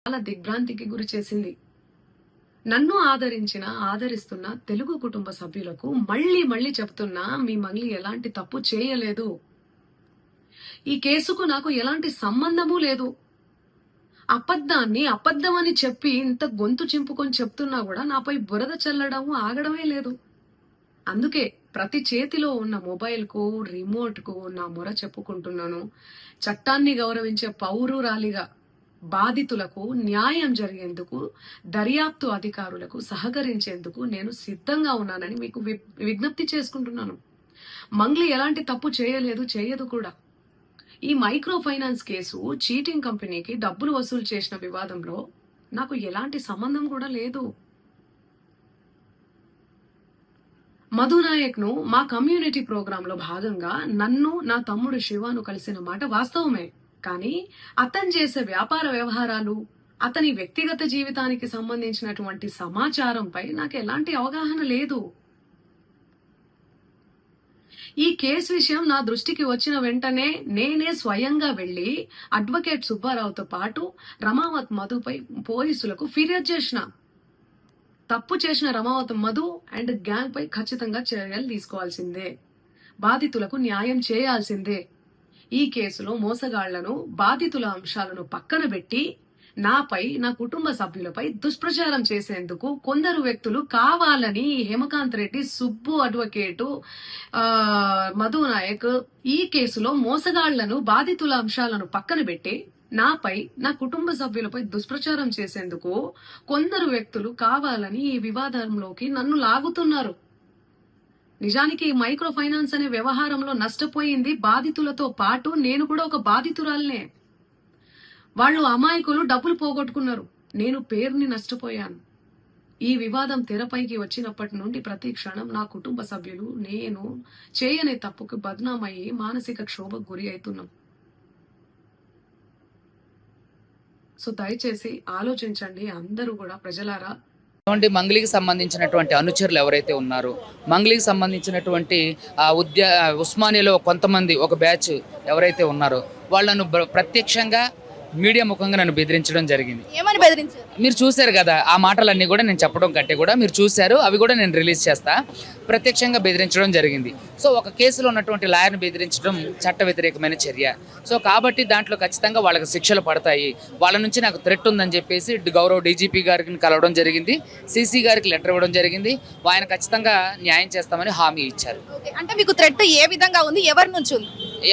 చాలా దిగ్భ్రాంతికి గురి చేసింది. నన్ను ఆదరిస్తున్న తెలుగు కుటుంబ సభ్యులకు మళ్ళీ మళ్ళీ చెప్తున్నా, మీ మంగ్లీ ఎలాంటి తప్పు చేయలేదు. ఈ కేసుకు నాకు ఎలాంటి సంబంధము లేదు. అబద్ధాన్ని అబద్ధమని చెప్పి ఇంత గొంతు చింపుకొని చెప్తున్నా కూడా నాపై బురద చల్లడం ఆగడమే లేదు. అందుకే ప్రతి చేతిలో ఉన్న మొబైల్ కు రిమోట్ కు నా మొర చెప్పుకుంటున్నాను. చట్టాన్ని గౌరవించే పౌరురాలిగా బాధితులకు న్యాయం జరిగేందుకు, దర్యాప్తు అధికారులకు సహకరించేందుకు నేను సిద్ధంగా ఉన్నానని మీకు విజ్ఞప్తి చేసుకుంటున్నాను. మంగ్లీ ఎలాంటి తప్పు చేయలేదు, చేయదు కూడా. ఈ మైక్రో ఫైనాన్స్ కేసు చీటింగ్ కంపెనీకి డబ్బులు వసూలు చేసిన వివాదంలో నాకు ఎలాంటి సంబంధం కూడా లేదు. మధునాయక్ ను మా కమ్యూనిటీ ప్రోగ్రామ్ లో భాగంగా నన్ను, నా తమ్ముడు శివాను కలిసిన మాట వాస్తవమే. కానీ అతను చేసే వ్యాపార వ్యవహారాలు, అతని వ్యక్తిగత జీవితానికి సంబంధించినటువంటి సమాచారంపై నాకు ఎలాంటి అవగాహన లేదు. ఈ కేసు విషయం నా దృష్టికి వచ్చిన వెంటనే నేనే స్వయంగా వెళ్లి అడ్వకేట్ సుబ్బారావుతో పాటు రమావత్ మధుపై పోలీసులకు ఫిర్యాదు చేసిన. తప్పు చేసిన రమావత్ మధు అండ్ గ్యాంగ్ పై ఖచ్చితంగా చర్యలు తీసుకోవాల్సిందే. బాధితులకు న్యాయం చేయాల్సిందే. ఈ కేసులో మోసగాళ్లను, బాధితుల అంశాలను పక్కన పెట్టి నాపై, నా కుటుంబ సభ్యులపై దుష్ప్రచారం చేసేందుకు కొందరు వ్యక్తులు కావాలని హేమకాంత్ రెడ్డి, సుబ్బు అడ్వకేటు, మధు నాయక్ ఈ కేసులో మోసగాళ్లను, బాధితుల అంశాలను పక్కన పెట్టి నాపై, నా కుటుంబ సభ్యులపై దుష్ప్రచారం చేసేందుకు కొందరు వ్యక్తులు కావాలని ఈ వివాదంలోకి నన్ను లాగుతున్నారు. నిజానికి మైక్రో ఫైనాన్స్ అనే వ్యవహారంలో నష్టపోయింది బాధితులతో పాటు నేను కూడా ఒక బాధితురాలనే. వాళ్ళు అమాయకులు డబ్బులు పోగొట్టుకున్నారు, నేను పేరుని నష్టపోయాను. ఈ వివాదం తెరపైకి వచ్చినప్పటి నుండి ప్రతి క్షణం నా కుటుంబ సభ్యులు, నేను చేయని తప్పుకు బద్నామయ్యి మానసిక క్షోభకు గురి అవుతున్నాం. సో దయచేసి ఆలోచించండి అందరూ కూడా, ప్రజలారా. మంగ్లీకి సంబంధించినటువంటి అనుచరులు ఎవరైతే ఉన్నారో, మంగ్లీకి సంబంధించినటువంటి ఉస్మానియాలో కొంతమంది ఒక బ్యాచ్ ఎవరైతే ఉన్నారో వాళ్ళను ప్రత్యక్షంగా మీడియా ముఖంగా నన్ను బెదిరించడం జరిగింది. ఏమని బెదిరించారు? మీరు చూశారు కదా, ఆ మాటలన్నీ కూడా నేను చెప్పడం కంటే కూడా మీరు చూశారు, అవి కూడా నేను రిలీజ్ చేస్తా. ప్రత్యక్షంగా బెదిరించడం జరిగింది. సో ఒక కేసులో ఉన్నటువంటి లాయర్ని బెదిరించడం చట్ట వ్యతిరేకమైన చర్య. సో కాబట్టి దాంట్లో ఖచ్చితంగా వాళ్ళకి శిక్షలు పడతాయి. వాళ్ళ నుంచి నాకు థ్రెట్ ఉందని చెప్పేసి గౌరవ డీజీపీ గారికి కలవడం జరిగింది, సీసీ గారికి లెటర్ ఇవ్వడం జరిగింది. ఆయన ఖచ్చితంగా న్యాయం చేస్తామని హామీ ఇచ్చారు. అంటే మీకు థ్రెట్ ఏ విధంగా ఉంది, ఎవరి నుంచి ఉంది?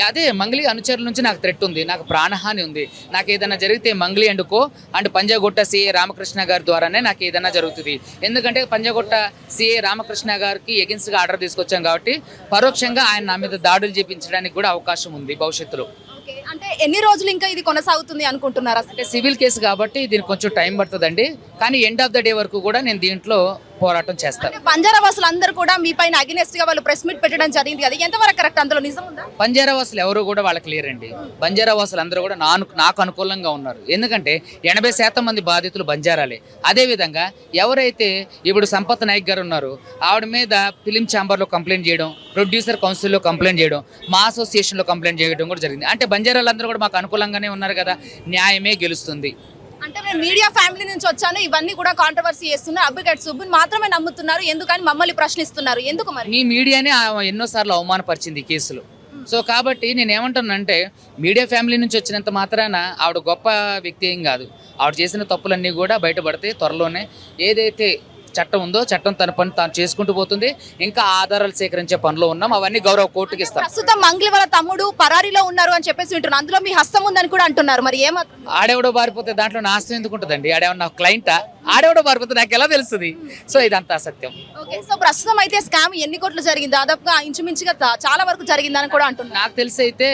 అదే మంగ్లీ అనుచరుల నుంచి నాకు థ్రెట్ ఉంది, నాకు ప్రాణహాని ఉంది. నాకు ఏదైనా జరిగితే మంగ్లీ అండ్ పంజాగుట్ట సిఏ రామకృష్ణ గారి ద్వారానే నాకు ఏదైనా జరుగుతుంది. ఎందుకంటే పంజాగుట్ట సిఏ రామకృష్ణ గారికి ఎగెన్స్ట్గా ఆర్డర్ తీసుకొచ్చాం కాబట్టి పరోక్షంగా ఆయన నా మీద దాడులు చేపించడానికి కూడా అవకాశం ఉంది భవిష్యత్తులో. అంటే ఎన్ని రోజులు ఇంకా ఇది కొనసాగుతుంది అనుకుంటున్నారా? అంటే సివిల్ కేసు కాబట్టి దీనికి కొంచెం టైం పడుతుందండి. కానీ ఎండ్ ఆఫ్ ద డే వరకు కూడా నేను దీంట్లో పోరాటం చేస్తారు. బంజారావాసులు అందరూ కూడా మీ పైన అగెనెస్ట్ గా వాళ్ళు ప్రెస్ మీట్ పెట్టడం జరిగింది కదా, ఎంతవరకు కరెక్ట్? అందులో నిజం ఉందా? బంజారావాసులు ఎవరు కూడా వాళ్ళకి లేరండి. బంజారావాసులు అందరూ కూడా నాకు అనుకూలంగా ఉన్నారు. ఎందుకంటే 80% మంది బాధితులు బంజారాలే. అదేవిధంగా ఎవరైతే ఇప్పుడు సంపత్ నాయక్ గారు ఉన్నారో ఆవిడ మీద ఫిలిం ఛాంబర్లో కంప్లైంట్ చేయడం, ప్రొడ్యూసర్ కౌన్సిల్లో కంప్లైంట్ చేయడం, మా అసోసియేషన్లో కంప్లైంట్ చేయడం కూడా జరిగింది. అంటే బంజారాలందరూ కూడా మాకు అనుకూలంగానే ఉన్నారు కదా, న్యాయమే గెలుస్తుంది. అంటే నేను మీడియా ఫ్యామిలీ నుంచి వచ్చాను, ఇవన్నీ కూడా కాంట్రవర్సీ చేస్తున్నారు, అడ్వకేట్ సుబ్బుని మాత్రమే నమ్ముతున్నారు, ఎందుకని మమ్మల్ని ప్రశ్నిస్తున్నారు, ఎందుకు? మరి మీ మీడియానే ఎన్నోసార్లు అవమానపరిచింది ఈ కేసులో. సో కాబట్టి నేను ఏమంటానంటే, మీడియా ఫ్యామిలీ నుంచి వచ్చినంత మాత్రాన ఆవిడ గొప్ప వ్యక్తి ఏం కాదు. ఆవిడ చేసిన తప్పులన్నీ కూడా బయటపడతాయి త్వరలోనే. ఏదైతే చట్టం ఉందో చట్టం తన పని తాను చేసుకుంటూ పోతుంది. ఇంకా ఆధారాలు సేకరించే పనిలో ఉన్నాం, అవన్నీ గౌరవ కోర్టుకి ఇస్తాం. ప్రస్తుతం మంగ్లీ వాళ్ళ తమ్ముడు పరారీలో ఉన్నారు అని చెప్పేసి వింటున్నారు, అందులో మీ హస్తం ఉందని కూడా అంటున్నారు. మరి ఆడెవడో పారిపోతే దాంట్లో నా హస్తం ఎందుకు ఉంటుందండి? ఆడేమన్నా క్లయింటా? ఆడెవడో పారిపోతే నాకు ఎలా తెలుస్తుంది? సో ఇదంతా సత్యం. ఓకే, సో ప్రస్తుతం అయితే స్కామ్ ఎన్ని కోట్లు జరిగింది? దాదాపుగా ఇంచుమించుగా చాలా వరకు జరిగిందని కూడా అంటున్నారు. నాకు తెలిసి అయితే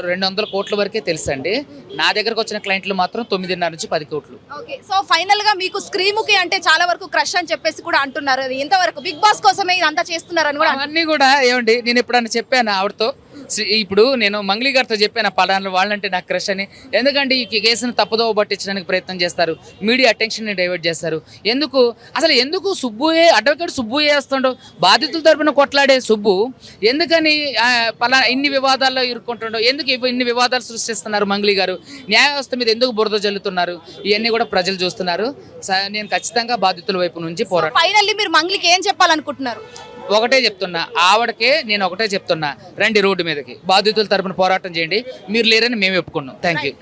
200 కోట్ల వరకే తెలుసండి. నా దగ్గరకు వచ్చిన క్లయింట్లు మాత్రం 9.5 నుంచి 10 కోట్లు. ఓకే, సో ఫైనల్ గా మీకు స్క్రీముకి అంటే చాలా వరకు క్రష్ అని చెప్పేసి కూడా అంటున్నారు. అది ఎంతవరకు బిగ్ బాస్ కోసమే ఇదంతా చేస్తున్నారని కూడా? అవన్నీ కూడా ఏమండి, నేను ఎప్పుడన్నా చెప్పాను ఆవిడతో ఇప్పుడు నేను మంగ్లీ గారితో చెప్పాను పలానా వాళ్ళంటే నాకు క్రష్ అని. ఎందుకంటే ఈ కేసును తప్పుదోవ పట్టించడానికి ప్రయత్నం చేస్తారు, మీడియా అటెన్షన్ని డైవర్ట్ చేస్తారు. ఎందుకు సుబ్బుయే అడ్వకేట్ సుబ్బుయే వేస్తుండో, బాధితుల తరపున కొట్లాడే సుబ్బు ఎందుకని ఇన్ని వివాదాల్లో ఇరుక్కుంటుండో, ఎందుకు ఇన్ని వివాదాలు సృష్టిస్తున్నారు మంగ్లీ గారు, న్యాయ వ్యవస్థ మీద ఎందుకు బురద జల్లుతున్నారు, ఇవన్నీ కూడా ప్రజలు చూస్తున్నారు. నేను ఖచ్చితంగా బాధితుల వైపు నుంచి పోరాటం. ఫైనల్లీ మీరు మంగ్లీకి ఏం చెప్పాలనుకుంటున్నారు? ఒకటే చెప్తున్నా, ఆవిడకే నేను ఒకటే చెప్తున్నా, రండి రోడ్డు మీదకి, బాధితుల తరపున పోరాటం చేయండి. మీరు లేరని మేము ఒప్పుకున్నాం. Thank you.